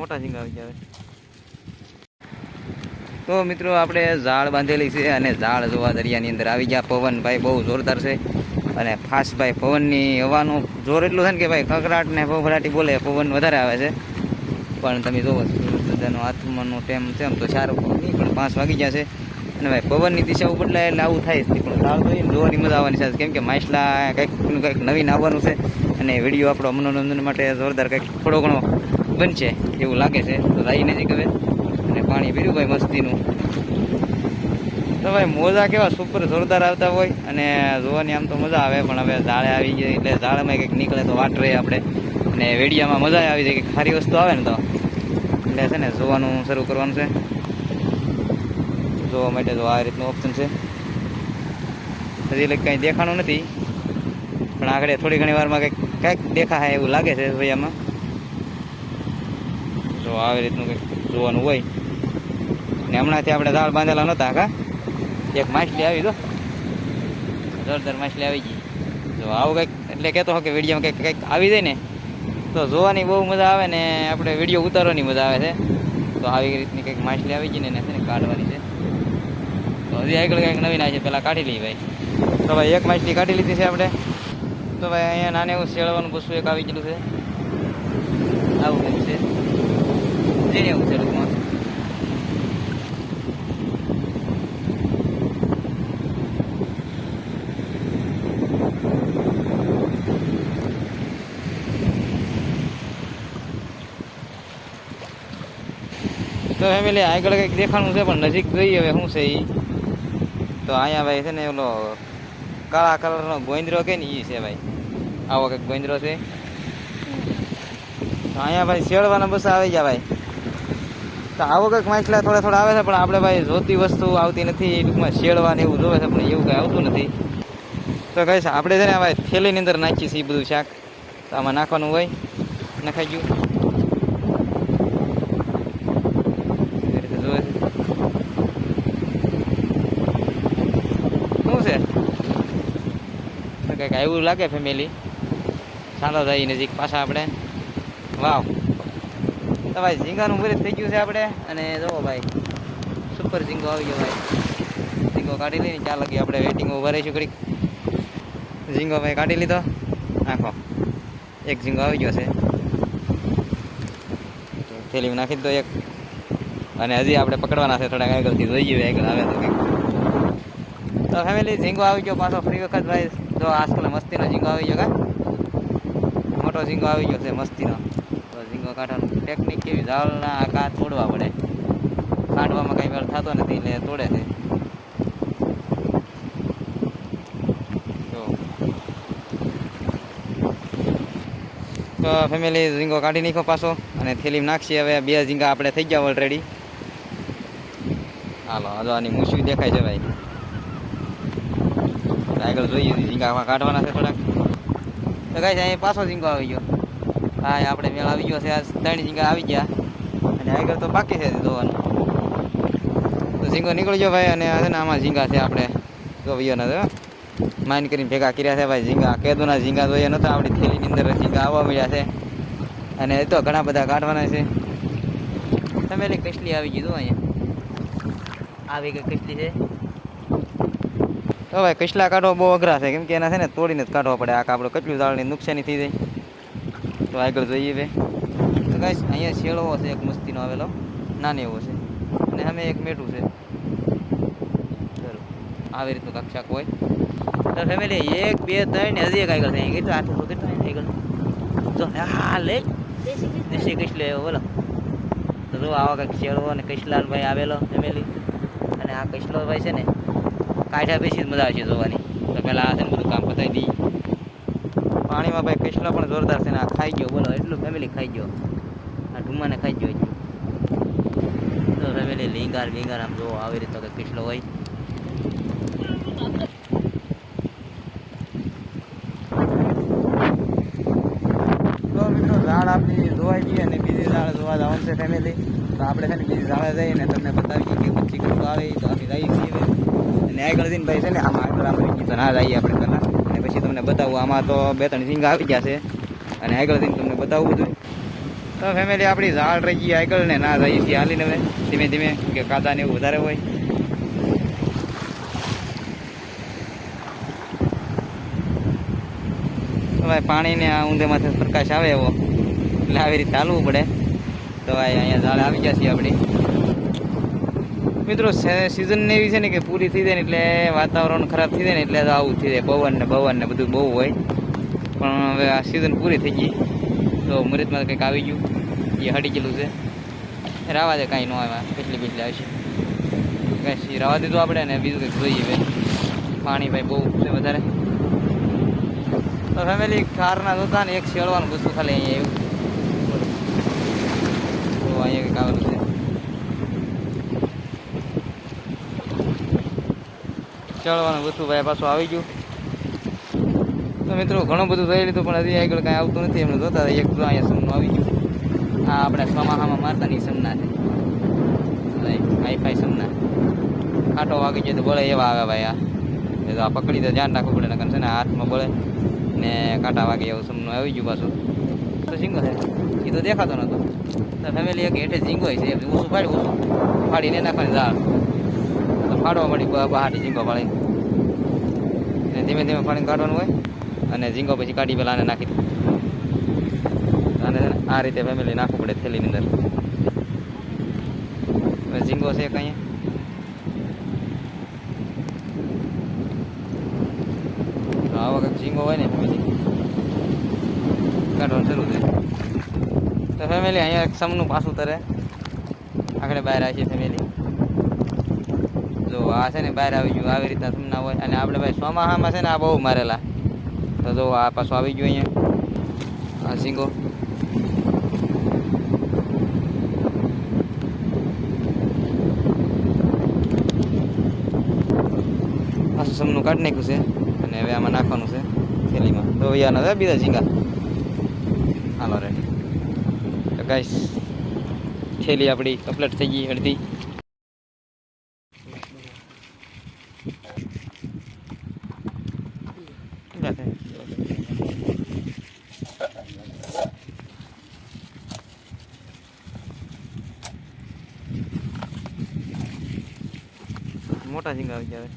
મોટા ઝીંગા આવી જાય. તો મિત્રો આપણે ઝાડ બાંધેલી છે અને ઝાડ જોવા દરિયાની અંદર આવી ગયા. પવન ભાઈ બહુ જોરદાર છે અને ફાસ્ટ ભાઈ પવનની હવાનું જોર એટલું છે ને કે ભાઈ ખખડાટ ને ફફડાટી બોલે, પવન વધારે આવે છે. પણ તમે જોવો બધાનો આત્માનો ટાઈમ છે આમ તો 4 નહીં પણ 5 વાગી ગયા છે અને ભાઈ પવનની દિશા બદલાય એટલે આવું થાય જ નહીં. પણ ઝાડ જોઈને જોવાની મજા આવવાની છે કેમ કે માછલા કંઈક નવીન આવવાનું છે અને વિડીયો આપણો મનોરંજન માટે જોરદાર કંઈક થોડો ઘણો બનશે એવું લાગે છે. તો લાવીને જ હવે અને પાણી પીર્યું ભાઈ મસ્તીનું. તો ભાઈ મોજા કેવા સુપર જોરદાર આવતા હોય અને જોવાની આમ તો મજા આવે. પણ હવે ઝાડે આવી જાય એટલે ઝાડમાં કંઈક નીકળે તો વાટ રહે આપણે અને વેડિયામાં મજા આવી જાય કે ખારી વસ્તુ આવે ને તો એટલે છે ને જોવાનું શરૂ કરવાનું છે. જોવા માટે તો આ રીતનું ઓપ્શન છે. હજી એટલે કંઈ દેખાણું નથી પણ આગળ થોડી ઘણી વારમાં કંઈક દેખાય એવું લાગે છે ભૈયામાં. જો આવી રીતનું કંઈક જોવાનું હોય ને હમણાંથી આપણે ઝાડ બાંધેલા નહોતા કા એક માછલી આવી તો જોરદાર માછલી આવી ગઈ. જો આવું કંઈક એટલે કહેતો હો કે વિડીયોમાં કંઈક આવી જાય ને તો જોવાની બહુ મજા આવે ને આપણે વિડીયો ઉતારવાની મજા આવે છે. તો આવી રીતની કંઈક માછલી આવી ગઈ ને એને છે ને કાઢવાની છે. તો હજી આગળ કંઈક નવીન આવી છે પહેલાં કાઢી લઈએ ભાઈ. તો ભાઈ એક માછલી કાઢી લીધી છે આપણે. તો ભાઈ અહીંયા નાને એવું શેળવાનું પૂછવું એક આવી ગયેલું છે. આવું કંઈક છે જેને એવું છે ટૂંકમાં. તો ફેમિલી આગળ કંઈક દેખાણું છે પણ નજીક જોઈએ હવે શું છે એ. તો અહીંયા ભાઈ છે ને ઓલો કાળા કલરનો ગોંદરો કે ને એ છે ભાઈ. આવો કંઈક ગોંદરો છે. તો અહીંયા ભાઈ શેળવાના બસ આવી ગયા ભાઈ. તો આવો કંઈક માછલા થોડા આવે છે પણ આપણે ભાઈ જોતી વસ્તુ આવતી નથી. ટૂંકમાં શેળવાને એવું જોવે છે પણ એવું કંઈ આવતું નથી. તો કહીશ આપણે છે ને ભાઈ થેલીની અંદર નાખીએ છીએ એ બધું શાક. તો આમાં નાખવાનું હોય નખાઈ ગયું. કંઈક એવું લાગે ફેમિલી. ચાલો જાય નજીક પાછા આપણે. વાવ તો ભાઈ ઝીંગાનું મુહૂર્ત થઈ ગયું છે આપણે અને જુઓ ભાઈ સુપર ઝીંગો આવી ગયો ભાઈ. ઝીંગો કાઢી લઈને ત્યાં લગી આપણે વેટિંગ ઉભા રહીશું ઘડીક. ઝીંગો ભાઈ કાઢી લીધો નાખો. એક ઝીંગો આવી ગયો છે થેલીમાં નાખી દો એક. અને હજી આપણે પકડવાના છે થોડાક આગળથી જોઈ જોઈએ આગળ આવે તો કંઈક. તો ફેમિલી ઝીંગો આવી ગયો પાછો ફરી વખત ભાઈ. તો આજકાલ મસ્તીનો ઝીંગો આવી ગયો કા મોટો ઝીંગો આવી ગયો છે મસ્તીનો. તો ઝીંગો કાઢવાનું ટેકનિક કેવી ઝાડના આકાર તોડવા પડે. કાઢવામાં કંઈ વેળ થતો નથી એટલે તોડે છે. તો ફેમિલી ઝીંગો કાઢી નાખો પાછો અને થેલીમાં નાખીએ. હવે 2 ઝીંગા આપણે થઈ ગયા ઓલરેડી. હાલો હજુ આની મૂછું દેખાય છે ભાઈ. આગળ જોઈએ ઝીંગા કાઢવાના છે થોડાક. તો કાંઈ અહીંયા પાછો ઝીંગો આવી ગયો. હા આપણે મેળ આવી ગયો છે. આ 3 ઝીંગા આવી ગયા અને આગળ તો બાકી છે જોવાનું. તો ઝીંગો નીકળી ગયો ભાઈ. અને છે ને આમાં ઝીંગા છે આપણે જોઈઓના તો માઇન કરીને ભેગા કર્યા છે ભાઈ. ઝીંગા કેદુના ઝીંગા જોઈએ નહોતા આપણી થેલીની અંદર ઝીંગા આવવા મળ્યા છે અને એ તો ઘણા બધા કાઢવાના છે. તમે કસલી આવી ગઈ તો અહીંયા આવી ગઈ કસલી છે. તો ભાઈ કસલા કાઢવા બહુ અઘરા છે કેમ કે એના છે ને તોડીને જ કાઢવા પડે. આખા આપણું કેટલું ઝાડની નુકસાની થઈ જાય. તો આગળ જોઈએ ભાઈ. તો કાંઈ અહીંયા શેળવો છે એક મસ્તીનો આવેલો નાની એવો છે અને અમે એક મેઠું છે. ચલો આવી રીતનું કક્ષાક હોય. તો ફેમિલી 1 2 3 હજી એક આગળ થાય કેટલું આઠું કેટલું આગળ તો હા લે દેશી કસલે બોલો. તો જો આવા કંઈક શેળવો અને કસલાલ ભાઈ આવેલો ફેમિલી. અને આ કસલો ભાઈ છે ને કાઢ્યા બેસી જ મજા આવશે જોવાની. તો પહેલાં આ છે ને બધું કામ પતાવી દઈએ. પાણીમાં ભાઈ કસલો પણ જોરદાર છે ને આ ખાઈ ગયો બોલો એટલું ફેમિલી ખાઈ ગયો. આ ઢુમ્માને ખાઈ ગયો એટલું. તો ફેમિલી લીંગાર આમ જો આવી રીતે કંઈક કસલો હોય. તો મિત્રો ઝાડ આપણી જોવાઈ ગઈ અને બીજી ઝાડ જોવા જવાનું છે ફેમિલી. તો આપણે છે ને બીજી ઝાડે જઈને તમને બતાવીએ કે ઊંચી કશું આવે તો અમે જઈએ છીએ. અને આગળ જઈને ભાઈ છે ને આમાં આગળ આપણે તો ના જઈએ આપણે પહેલાં અને પછી તમને બતાવું. આમાં તો 2 3 ઝીંગા આવી ગયા છે અને આગળ જઈને તમને બતાવવું જોઈએ. તો ફેમિલી આપણી ઝાડ રહી ગઈ આગળ ને ના જઈએ છીએ હાલીને હવે ધીમે ધીમે કે કાદા ને એવું વધારે હોય. હવે પાણીને આ ઊંધેમાંથી પ્રકાશ આવે એવો એટલે આવી રીતે ચાલવું પડે. તો અહીંયા ઝાડ આવી ગયા છીએ આપણી મિત્રો. સિઝન ને એવી છે ને કે પૂરી થઈ જાય ને એટલે વાતાવરણ ખરાબ થઈ જાય ને એટલે આવું થઈ જાય. પવન ને બધું બહુ હોય. પણ હવે આ સિઝન પૂરી થઈ ગઈ તો મુહૂર્તમાં કંઈક આવી ગયું એ હટી ગયેલું છે. રાવા દે કાંઈ ન આવે કેટલી આવશે કાંઈ રાવા દીધું આપણે ને બીજું કંઈક જોઈએ ભાઈ. પાણી ભાઈ બહુ છે વધારે. તો ફેમિલી કારના જોતા ને એક શેળવાનું વસ્તુ ખાલી અહીંયા એવું તો અહીંયા કંઈક આવેલું છે. ચડવાનું વસ્તુ ભાઈ પાછું આવી ગયું. તો મિત્રો ઘણું બધું થઈ લીધું પણ હજી આગળ કાંઈ આવતું નથી. એમને જોતા એક તો અહીંયા સમનું આવી ગયું. હા આપણે સમાહામાં મારતા નહીં સમના છે હાઈફાઈ સમના. કાંટો વાગી જાય તો બળે એવા આવે ભાઈ. એ તો આ પકડી તો ધ્યાન રાખવું પડે ને છે ને હાથમાં બળે ને કાંટા વાગે એવું સમનું આવી ગયું પાછું. તો ઝીંગો છે એ તો દેખાતો નહોતો. તો ફેમિલી એક હેઠે ઝીંગો છે ઓછું ફાડીને નાખવાની ઝાડ તો ફાડવા મળી બહારથી ઝીંગો ફાડી ને ધીમે ધીમે ફાડીને કાઢવાનું હોય અને ઝીંગો પછી કાઢી પેલા આને નાખી અને આ રીતે ફેમિલી નાખવું પડે થેલીની અંદર. હવે ઝીંગો છે કંઈ તો આવો કંઈક ઝીંગો હોય ને ફેમિલી કાઢવાનું શરૂ થાય. તો ફેમિલી અહીંયા એક સમનું પાછું તરે આગળ બહાર આવી છે ફેમિલી. જો આ છે ને બહાર આવી ગયું આવી રીતના સમના હોય. અને આપણે ભાઈ સોમાહામાં છે ને આ બહુ મારેલા. તો જો આ પાછું આવી ગયું અહીંયા આ ઝીંગો. પાછું સમનું કાઢી નાખ્યું છે અને હવે આમાં નાખવાનું છે થેલીમાં. તો યાર બીજા ઝીંગા હાલો રેડી. તો ગાઈસ થેલી આપણી કમ્પ્લીટ થઈ ગઈ અડધી. મોટા ઝીંગા આવી ગયા.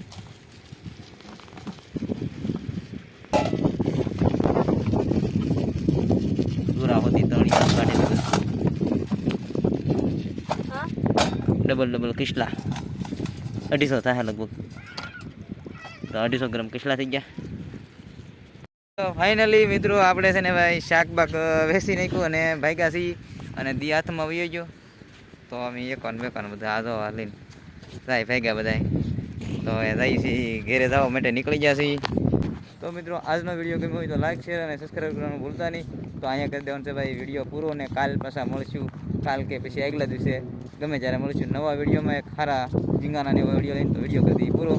દુરાવતી તળી કાઢી ડબલ કિસલા 250 થાય લગભગ. તો 250 ગ્રામ કિસલા થઈ ગયા. તો ફાઇનલી મિત્રો આપણે છે ને ભાઈ શાકબાક વેચી નાખ્યું અને ભાગ્યા છીએ અને દી હાથમાં વયો ગયો. તો અમે એકોન બધા આજો લઈને જાય ભાગ્યા બધા. તો એ જઈએ છીએ ઘેરે જવા માટે નીકળી ગયા છીએ. તો મિત્રો આજનો વિડીયો ગમ્યો હોય તો લાઈક શેર અને સબસ્ક્રાઈબ કરવાનું ભૂલતા નહીં. તો અહીંયા કરી દેવાનું છે ભાઈ વિડીયો પૂરો. ને કાલ પાછા મળશું કાલ કે પછી આગલા દિવસે ગમે ત્યારે મળશું નવા વિડીયોમાં એક સારા ઝીંગાના એવો વિડીયો લઈને. તો વિડીયો કરી દઈએ પૂરો.